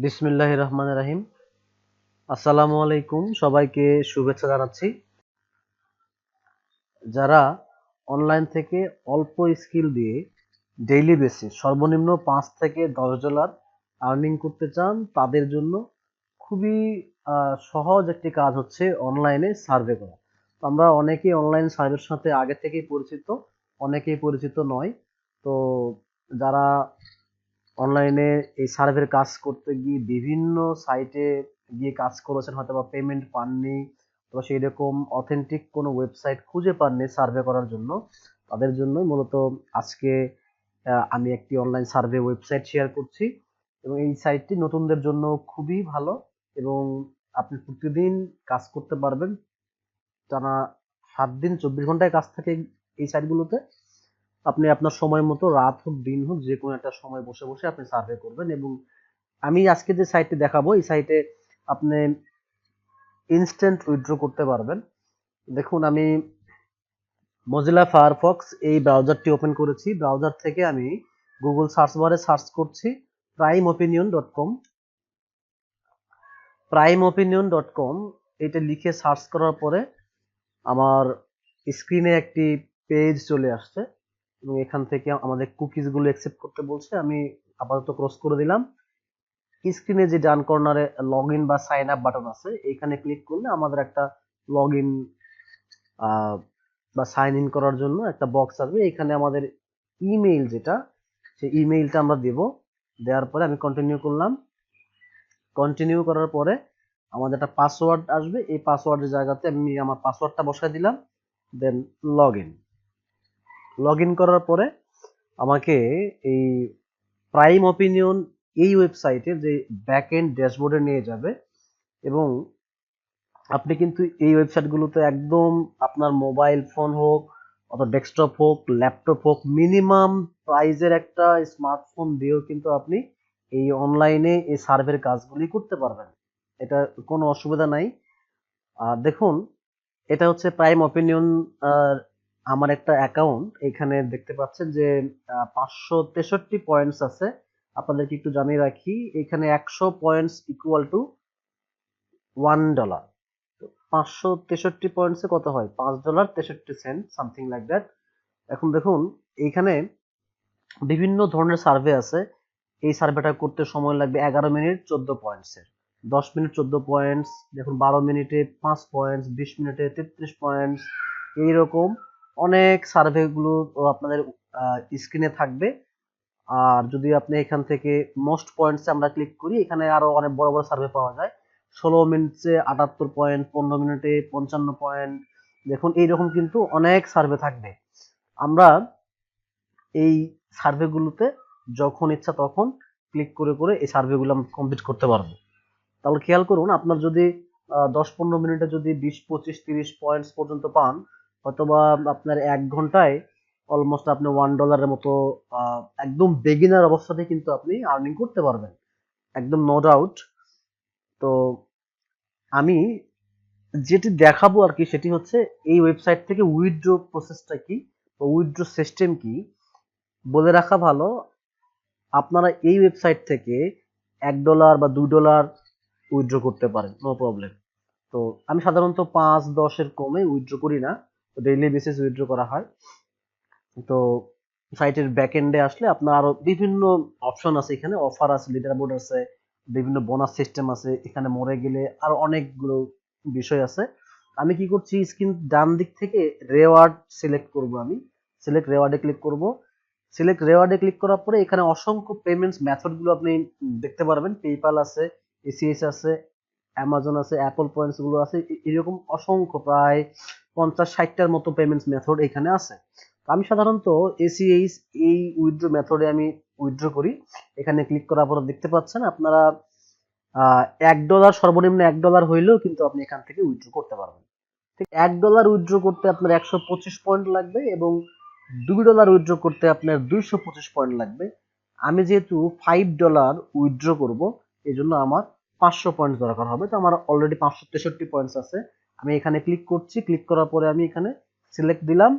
বিসমিল্লাহির রহমানির রহিম। আসসালামু আলাইকুম, সবাইকে শুভেচ্ছা জানাচ্ছি। যারা অনলাইন থেকে অল্প স্কিল দিয়ে ডেইলি বেসিস সর্বনিম্ন 5 থেকে 10 ডলার আর্নিং করতে চান, তাদের জন্য খুবই সহজ একটি কাজ হচ্ছে অনলাইনে সার্ভে করা। তো আমরা অনেকেই অনলাইন সার্ভের সাথে আগে থেকেই পরিচিত, অনেকেই পরিচিত নয়। তো যারা অনলাইনে এই সার্ভের কাজ করতে গিয়ে বিভিন্ন সাইটে গিয়ে কাজ করেছেন, হয়তো বা পেমেন্ট পাননি, তো সেই রকম অথেন্টিক কোনো ওয়েবসাইট খুঁজে পাননি সার্ভে করার জন্য, তাদের জন্যই মূলত আজকে আমি একটি অনলাইন সার্ভে ওয়েবসাইট শেয়ার করছি। এবং এই সাইটটি নতুনদের জন্য খুবই ভালো, এবং আপনি প্রতিদিন কাজ করতে পারবেন। টানা 7 দিন 24 ঘন্টায় কাজ থাকে এই সাইটগুলোতে। আপনি আপনার সময় মতো, রাত হোক দিন হোক, যে কোনো একটা সময় বসে বসে আপনি সার্ভে করবেন। এবং আমি আজকে যে সাইটটি দেখাবো, এই সাইটে আপনি ইনস্ট্যান্ট উইথড্র করতে পারবেন। দেখুন, আমি মজিলা ফায়ারফক্স এই ব্রাউজারটি ওপেন করেছি। ব্রাউজার থেকে আমি গুগল সার্চ বারে সার্চ করছি primeopinion.com। primeopinion.com এটা লিখে সার্চ করার পরে আমার স্ক্রিনে একটি পেজ চলে আসছে, এবং এখান থেকে আমাদের কুকিজ গুলো অ্যাকসেপ্ট করতে বলছে। আমি আপাতত ক্রস করে দিলাম। স্ক্রিনে যে ডান কর্নারে লগ ইন বা সাইন আপ বাটন আছে, এইখানে ক্লিক করলে আমাদের একটা লগ ইন বা সাইন ইন করার জন্য একটা বক্স আসবে। এখানে আমাদের ইমেইল যেটা, সেই ইমেইলটা আমরা দেব। দেওয়ার পরে আমি কন্টিনিউ করলাম। কন্টিনিউ করার পরে আমাদের একটা পাসওয়ার্ড আসবে। এই পাসওয়ার্ডের জায়গাতে আমি আমার পাসওয়ার্ডটা বসায় দিলাম। দেন লগ ইন। লগ ইন করার পরে আমাকে এই প্রাইম অপিনিয়ন এই ওয়েবসাইটে যে ব্যাক এন্ড ড্যাশবোর্ডে নিয়ে যাবে। এবং আপনি কিন্তু এই ওয়েবসাইটগুলোতে একদম আপনার মোবাইল ফোন হোক অথবা ডেস্কটপ হোক, ল্যাপটপ হোক, মিনিমাম প্রাইজের একটা স্মার্টফোন দিয়েও কিন্তু আপনি এই অনলাইনে এই সার্ভের কাজগুলি করতে পারবেন। এটা কোনো অসুবিধা নাই। আর দেখুন, এটা হচ্ছে প্রাইম অপিনিয়ন। আমার একটা অ্যাকাউন্ট, এখানে দেখতে পাচ্ছেন যে 563 পয়েন্টস আছে। আপনাদেরকে একটু জানিয়ে রাখি, এখানে 100 পয়েন্টস ইকুয়াল টু $1। 563 পয়েন্টসে কত হয়? $5.63, সামথিং লাইক দ্যাট। এখন দেখুন, এইখানে বিভিন্ন ধরনের সার্ভে আছে। এই সার্ভেটা করতে সময় লাগবে 11 মিনিট 14 পয়েন্টসের, 10 মিনিট 14 পয়েন্টস, দেখুন 12 মিনিটে 5 পয়েন্টস, 20 মিনিটে 33 পয়েন্টস। এইরকম অনেক সার্ভেগুলো আপনাদের স্ক্রিনে থাকবে। আর যদি আপনি এখান থেকে মোস্ট পয়েন্টস আমরা ক্লিক করি, এখানে আরো অনেক বড় বড় সার্ভে পাওয়া যায়। 16 মিনিটে 78 পয়েন্ট, 15 মিনিটে 55 পয়েন্ট। দেখুন, এইরকম কিন্তু অনেক সার্ভে থাকবে। আমরা এই সার্ভেগুলোতে যখন ইচ্ছা তখন ক্লিক করে করে এই সার্ভেগুলো আমরা কমপ্লিট করতে পারবো। তাহলে খেয়াল করুন, আপনার যদি 10-15 মিনিটে যদি 20-25-30 পয়েন্টস পর্যন্ত পান, অথবা আপনার 1 ঘন্টায় অলমোস্ট আপনি $1 মতো একদম বেগিনার অবস্থাতে কিন্তু আপনি আর্নিং করতে পারবেন, একদম নো ডাউট। তো আমি যেটি দেখাবো আর কি, সেটি হচ্ছে এই ওয়েবসাইট থেকে উইথড্র প্রসেসটা কি, উইথড্র সিস্টেম কি। বলে রাখা ভালো, আপনারা এই ওয়েবসাইট থেকে $1 বা $2 উইথড্র করতে পারেন, নো প্রবলেম। তো আমি সাধারণত 5-10 কমে উইথড্র করি না, ডেইলি বেসিস উইথড্র করা হয়। তো সাইটের ব্যাক এন্ডে আসলে আপনার আরো বিভিন্ন অপশন আছে, এখানে অফার আছে, লিডার বোর্ড আছে, বিভিন্ন বোনাস সিস্টেম আছে, এখানে মরে গেলে আরো অনেকগুলো বিষয় আছে। আমি কি করছি, স্ক্রিন ডান দিক থেকে রেওয়ার্ড সিলেক্ট করব। আমি সিলেক্ট রেওয়ার্ডে ক্লিক করব। সিলেক্ট রেওয়ার্ডে ক্লিক করার পরে এখানে অসংখ্য পেমেন্টস মেথড গুলো আপনি দেখতে পারবেন। পেপাল আছে, এসিএস আছে, অ্যামাজন আছে, অ্যাপল পয়েন্টস গুলো আছে, এরকম অসংখ্য, প্রায় 50-60টার মতো পেমেন্টস মেথড এখানে আছে। আমি সাধারণত এসিএইচ এই উইথড্র মেথডে আমি উইথড্র করি। এখানে ক্লিক করার পর দেখতে পাচ্ছেন আপনারা $1, সর্বনিম্ন $1 হইলেও কিন্তু আপনি এখান থেকে উইথড্র করতে পারবেন। ঠিক, $1 উইথড্র করতে আপনার 125 পয়েন্ট লাগবে, এবং $2 উইথড্র করতে আপনার 225 পয়েন্ট লাগবে। আমি যেহেতু $5 উইথড্র করব, এই জন্য আমার 500 পয়েন্ট দরকার হবে। তো আমার অলরেডি 563 পয়েন্টস আছে। আমি এখানে ক্লিক করছি। ক্লিক করার পরে আমি এখানে সিলেক্ট দিলাম।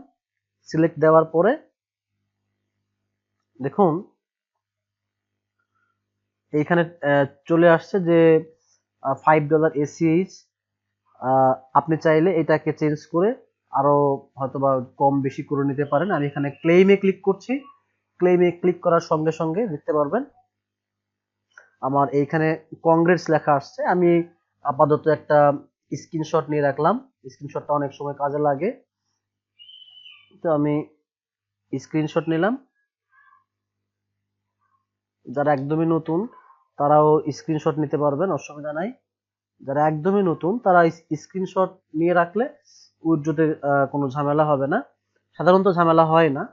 সিলেক্ট দেওয়ার পরে দেখুন, এইখানে চলে আসছে যে $5 ACH। আপনি চাইলে এটাকে চেঞ্জ করে আরো হয়তোবা কম বেশি করে নিতে পারেন। আমি এখানে ক্লেইমে ক্লিক করছি। ক্লেইমে ক্লিক করার সঙ্গে সঙ্গে দেখতে পারবেন আমার এইখানে কংগ্রেটস লেখা আসছে। আমি আপাতত একটা স্ক্রিনশট নিয়ে রাখলাম, স্ক্রিনশটটা অনেক সময় কাজে লাগে। তো আমি স্ক্রিনশট নিলাম। যারা একদমই নতুন তারাও স্ক্রিনশট নিতে পারবেন, অসুবিধা নাই। যারা একদমই নতুন তারা স্ক্রিনশট নিয়ে রাখলে উইথড্রতে কোনো ঝামেলা হবে না, সাধারণত ঝামেলা হয় না।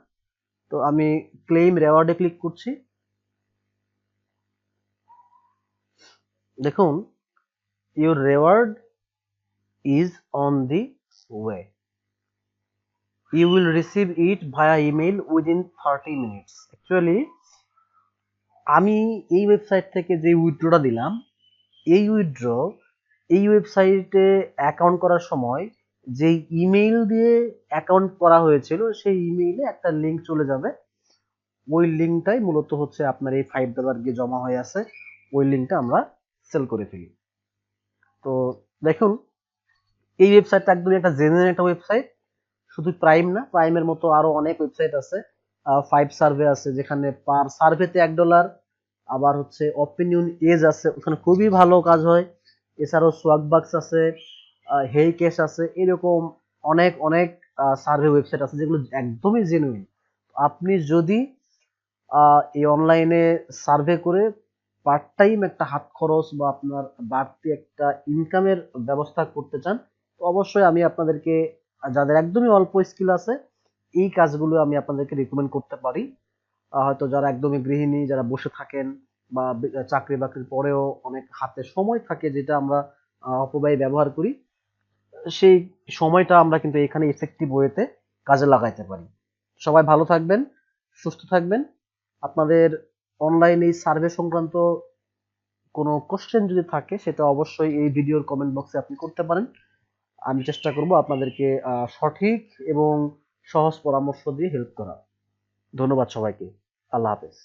তো আমি ক্লেইম রেওয়ার্ডে ক্লিক করছি। দেখুন, your reward is on the way, you will receive it via email within 30 minutes. Actually আমি এই ওয়েবসাইট থেকে যে উইথড্রটা দিলাম, এই উইথড্র এই ওয়েবসাইটে অ্যাকাউন্ট করার সময় যে ইমেইল দিয়ে অ্যাকাউন্ট করা হয়েছিল সেই ইমেইলে একটা লিংক চলে যাবে। ওই লিংকটাই মূলত হচ্ছে আপনার এই $5 গিয়ে জমা হয়ে আছে, ওই লিংকটা আমরা সেল করে ফেলি। তো দেখুন, এই ওয়েবসাইটটা একদমই একটা জেনুইন একটা ওয়েবসাইট। শুধু প্রাইম না, প্রাইমের মতো আরো অনেক ওয়েবসাইট আছে। 5 সার্ভে আছে যেখানে পার সার্ভেতে $1। আবার হচ্ছে অপিনিয়ন এজ আছে, ওখানে খুবই ভালো কাজ হয়। এছাড়াও সোয়াগবাক্স আছে, হেই ক্যাশ আছে, এরকম অনেক অনেক সার্ভে ওয়েবসাইট আছে যেগুলো একদমই জেনুইন। আপনি যদি এই অনলাইনে সার্ভে করে পার্ট টাইম একটা হাত খরচ বা আপনার বাড়তি একটা ইনকামের ব্যবস্থা করতে চান, তো অবশ্যই আমি আপনাদেরকে, যাদের একদমই অল্প স্কিল আছে, এই কাজগুলো আমি আপনাদেরকে রিকমেন্ড করতে পারি। হয়তো যারা একদমই গৃহিণী, যারা বসে থাকেন বা চাকরি বাকরির পরেও অনেক হাতে সময় থাকে যেটা আমরা অপব্যয় ব্যবহার করি, সেই সময়টা আমরা কিন্তু এখানে ইফেক্টিভ ওয়েতে কাজে লাগাইতে পারি। সবাই ভালো থাকবেন, সুস্থ থাকবেন। আপনাদের অনলাইন এই সার্ভে সংক্রান্ত কোনো কোশ্চেন যদি থাকে সেটা অবশ্যই এই ভিডিওর কমেন্ট বক্সে আপনি করতে পারেন। আমি চেষ্টা করব আপনাদেরকে সঠিক এবং সহজ পরামর্শ দিয়ে হেল্প করা। ধন্যবাদ সবাইকে। আল্লাহ হাফেজ।